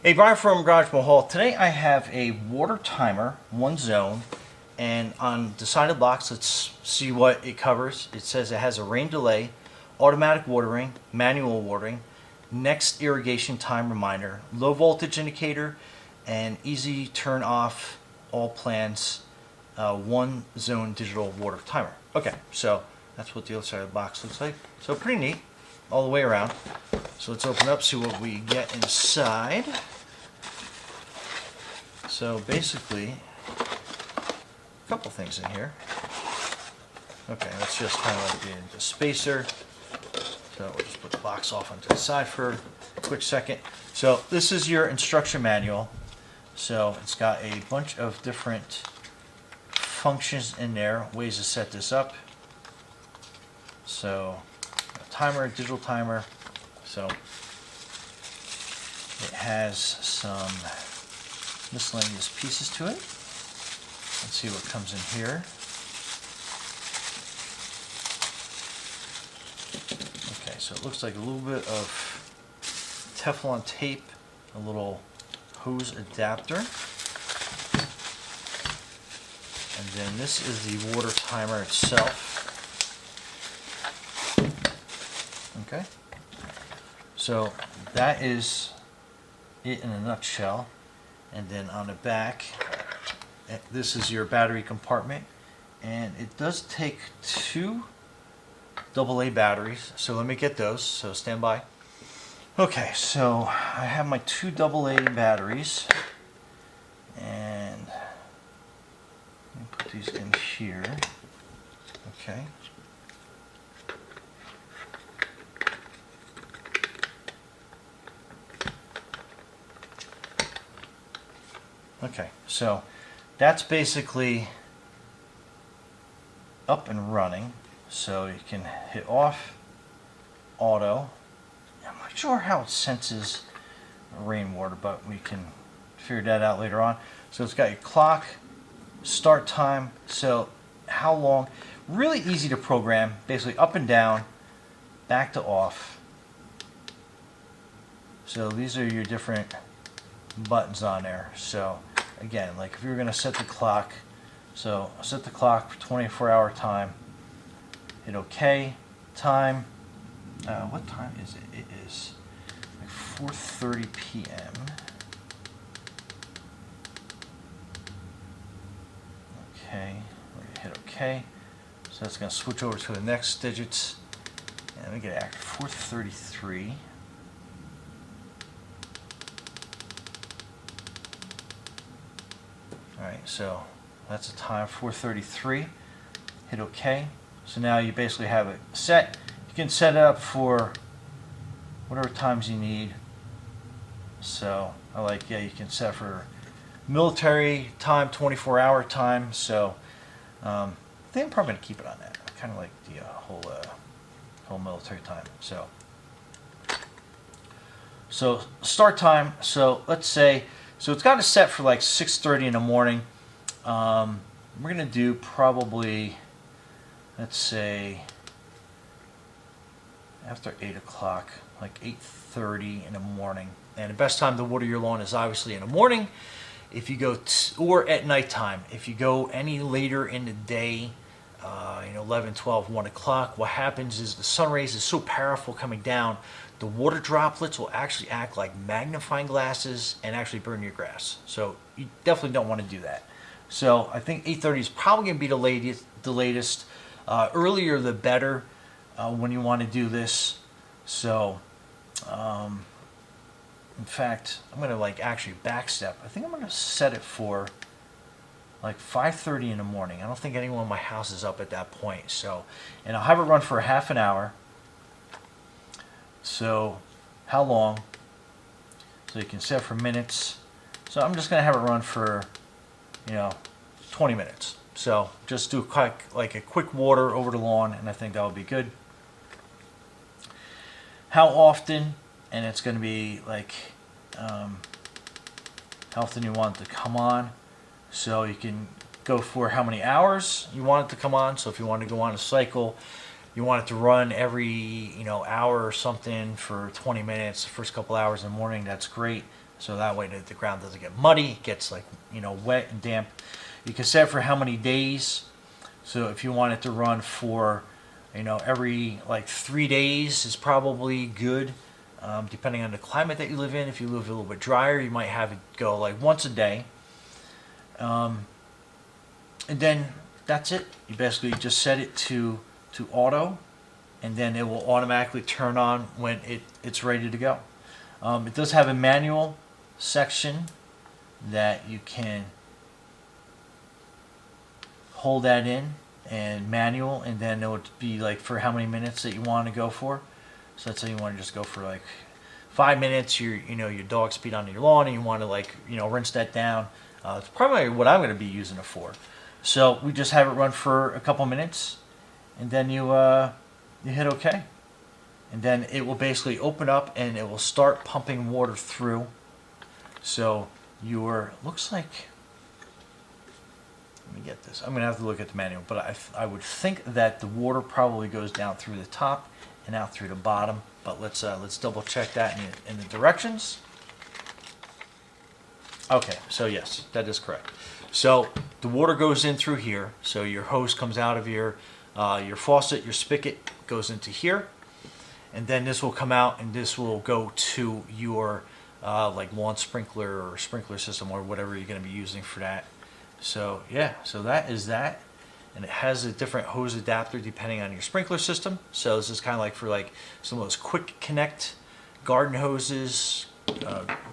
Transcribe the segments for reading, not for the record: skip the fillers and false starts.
Hey, Brian from Garage Mahal. Today I have a water timer, one zone, and on the side of the box, let's see what it covers. It says it has a rain delay, automatic watering, manual watering, next irrigation time reminder, low voltage indicator, and easy turn off all plans, one zone digital water timer. Okay, so that's what the other side of the box looks like. So pretty neat all the way around. So let's open up, see what we get inside. So basically, a couple things in here. Okay, that's just kind of like the spacer. So we'll just put the box off onto the side for a quick second. So this is your instruction manual. So it's got a bunch of different functions in there, ways to set this up. So a timer, digital timer. So it has some miscellaneous pieces to it. Let's see what comes in here. Okay, so it looks like a little bit of Teflon tape, a little hose adapter, and then this is the water timer itself. Okay, so that is it in a nutshell. And then on the back, this is your battery compartment, and it does take two AA batteries, so let me get those, so stand by. Okay, so I have my two AA batteries, and let me put these in here. Okay. Okay, so that's basically up and running. So you can hit off, auto. I'm not sure how it senses rainwater, but we can figure that out later on. So it's got your clock, start time, so how long. Really easy to program, basically up and down, back to off. So these are your different buttons on there. So again, like if you were going to set the clock, so set the clock for 24-hour time, hit OK, time, what time is it? It is like 4:30 p.m. Okay, we're going to hit OK, so that's going to switch over to the next digits, and we get it at 4:33. Alright, so that's the time, 4:33. Hit OK. So now you basically have it set. You can set it up for whatever times you need. So I like, yeah, you can set for military time, 24-hour time. So I think I'm probably going to keep it on that. I kind of like the whole military time. So start time. So let's say, so it's got it set for like 6:30 in the morning. We're going to do probably, let's say, after 8 o'clock, like 8:30 in the morning. And the best time to water your lawn is obviously in the morning. If you go, or at nighttime. If you go any later in the day, 11, 12, 1 o'clock, what happens is the sun rays is so powerful coming down, the water droplets will actually act like magnifying glasses and actually burn your grass. So you definitely don't want to do that. So I think 8:30 is probably going to be the latest. Earlier the better when you want to do this. So in fact, I'm going to like actually backstep. I think I'm going to set it for like 5:30 in the morning. I don't think anyone in my house is up at that point. So, and I'll have it run for a half an hour. So how long? So you can set for minutes. So I'm just going to have it run for 20 minutes. So just do a quick water over the lawn, and I think that would be good. How often? And it's going to be like how often you want it to come on. So you can go for how many hours you want it to come on. So if you want to go on a cycle, you want it to run every hour or something for 20 minutes, the first couple hours in the morning, that's great. So that way the ground doesn't get muddy, it gets like wet and damp. You can set for how many days. So if you want it to run for every like 3 days is probably good, depending on the climate that you live in. If you live a little bit drier, you might have it go like once a day, and then that's it. You basically just set it to auto, and then it will automatically turn on when it's ready to go. It does have a manual section that you can hold that in and manual, and then it would be like for how many minutes that you want to go for. So let's say you want to just go for like 5 minutes. Your dog's peed on your lawn, and you want to rinse that down. It's probably what I'm going to be using it for. So we just have it run for a couple minutes, and then you hit OK, and then it will basically open up and it will start pumping water through. So looks like, let me get this. I'm going to have to look at the manual, but I would think that the water probably goes down through the top and out through the bottom. But let's double check that in the directions. Okay, so yes, that is correct. So the water goes in through here. So your hose comes out of your faucet, your spigot goes into here, and then this will come out and this will go to your like lawn sprinkler or sprinkler system or whatever you're going to be using for that. So yeah, so that is that, and it has a different hose adapter depending on your sprinkler system. So this is kind of like for like some of those quick connect garden hoses,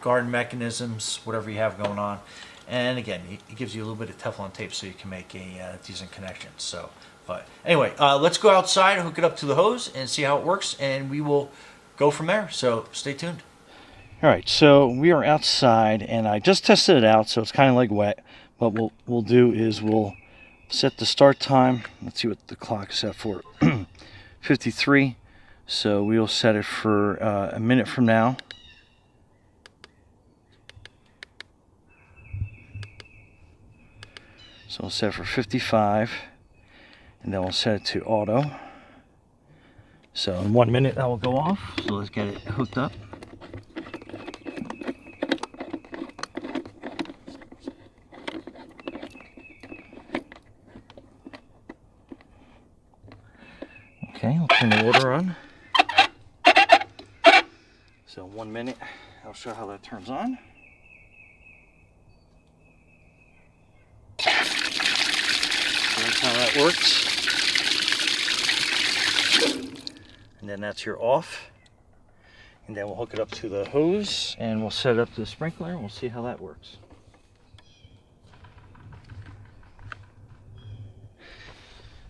garden mechanisms, whatever you have going on. And again, it gives you a little bit of Teflon tape so you can make a decent connection. So, but anyway, let's go outside, hook it up to the hose, and see how it works, and we will go from there. So stay tuned. All right, so we are outside, and I just tested it out, so it's kind of like wet. What we'll do is we'll set the start time. Let's see what the clock is set for. 53. So we'll set it for a minute from now. So we'll set it for 55, and then we'll set it to auto. So in 1 minute that will go off. So let's get it hooked up. Okay, I'll turn the water on. So 1 minute, I'll show how that turns on. So that's how that works. And then that's your off. And then we'll hook it up to the hose and we'll set it up to the sprinkler and we'll see how that works.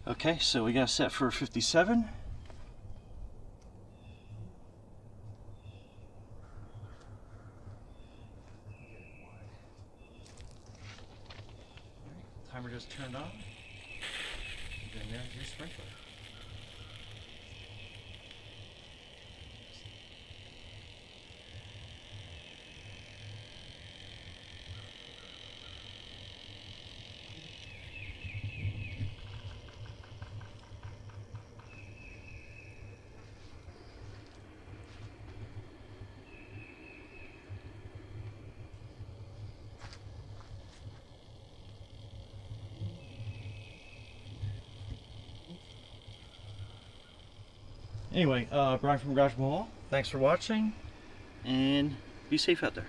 Okay, so we got it set for 57. Timer just turned on. And then there's your sprinkler. Anyway, Brian from Programmable. Thanks for watching, and be safe out there.